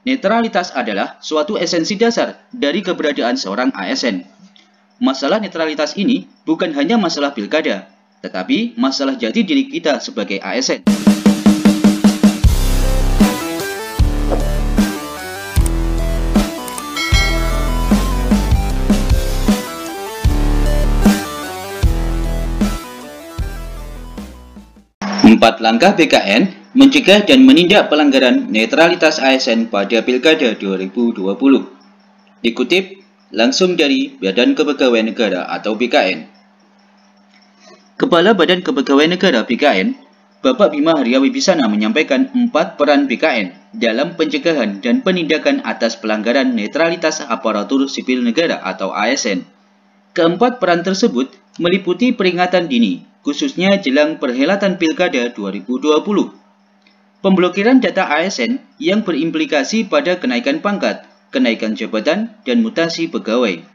Netralitas adalah suatu esensi dasar dari keberadaan seorang ASN. Masalah netralitas ini bukan hanya masalah pilkada, tetapi masalah jati diri kita sebagai ASN. Empat langkah BKN mencegah dan menindak pelanggaran netralitas ASN pada Pilkada 2020. Dikutip langsung dari Badan Kepegawaian Negara atau BKN. Kepala Badan Kepegawaian Negara BKN, Bapak Bima Arya Wibisana menyampaikan 4 peran BKN dalam pencegahan dan penindakan atas pelanggaran netralitas aparatur sipil negara atau ASN. Keempat peran tersebut meliputi peringatan dini, khususnya jelang perhelatan Pilkada 2020. Pemblokiran data ASN yang berimplikasi pada kenaikan pangkat, kenaikan jabatan, dan mutasi pegawai.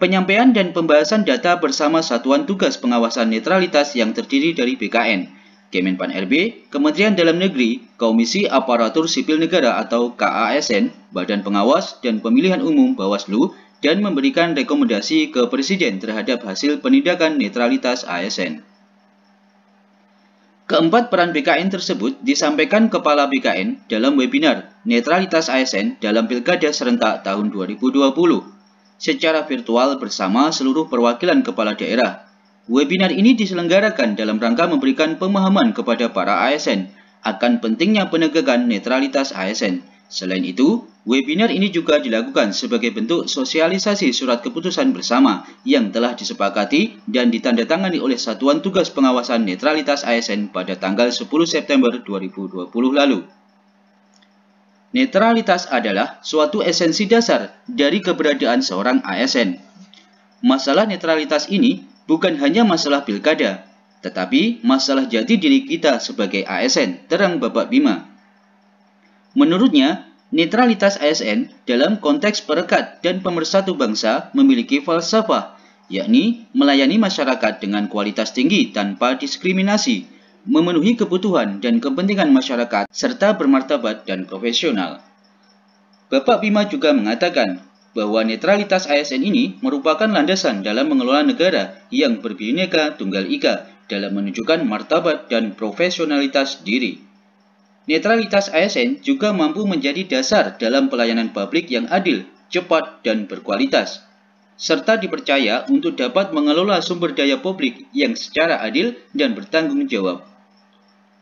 Penyampaian dan pembahasan data bersama Satuan Tugas Pengawasan Netralitas yang terdiri dari BKN, Kemenpan RB, Kementerian Dalam Negeri, Komisi Aparatur Sipil Negara atau KASN, Badan Pengawas dan Pemilihan Umum Bawaslu, dan memberikan rekomendasi ke Presiden terhadap hasil penindakan netralitas ASN. Keempat peran BKN tersebut disampaikan Kepala BKN dalam webinar Netralitas ASN dalam Pilkada Serentak tahun 2020 secara virtual bersama seluruh perwakilan kepala daerah. Webinar ini diselenggarakan dalam rangka memberikan pemahaman kepada para ASN akan pentingnya penegakan netralitas ASN. Selain itu, webinar ini juga dilakukan sebagai bentuk sosialisasi surat keputusan bersama yang telah disepakati dan ditandatangani oleh Satuan Tugas Pengawasan Netralitas ASN pada tanggal 10 September 2020 lalu. Netralitas adalah suatu esensi dasar dari keberadaan seorang ASN. Masalah netralitas ini bukan hanya masalah pilkada, tetapi masalah jati diri kita sebagai ASN, terang Bapak Bima. Menurutnya, netralitas ASN dalam konteks perekat dan pemersatu bangsa memiliki falsafah, yakni melayani masyarakat dengan kualitas tinggi tanpa diskriminasi, memenuhi kebutuhan dan kepentingan masyarakat, serta bermartabat dan profesional. Bapak Bima juga mengatakan bahwa netralitas ASN ini merupakan landasan dalam mengelola negara yang berbhinneka tunggal ika dalam menunjukkan martabat dan profesionalitas diri. Netralitas ASN juga mampu menjadi dasar dalam pelayanan publik yang adil, cepat, dan berkualitas, serta dipercaya untuk dapat mengelola sumber daya publik yang secara adil dan bertanggung jawab.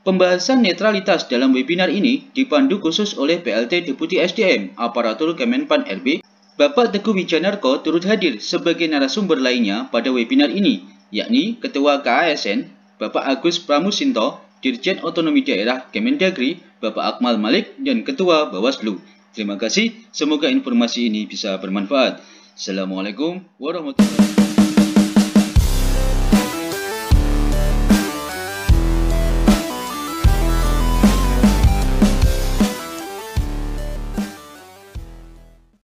Pembahasan netralitas dalam webinar ini dipandu khusus oleh PLT Deputi SDM Aparatur Kemenpan RB, Bapak Teguh Wijanarko turut hadir sebagai narasumber lainnya pada webinar ini, yakni Ketua KASN, Bapak Agus Pramusinto, Dirjen Otonomi Daerah Kemendagri, Bapak Akmal Malik, dan Ketua Bawaslu. Terima kasih, semoga informasi ini bisa bermanfaat. Assalamualaikum warahmatullahi wabarakatuh.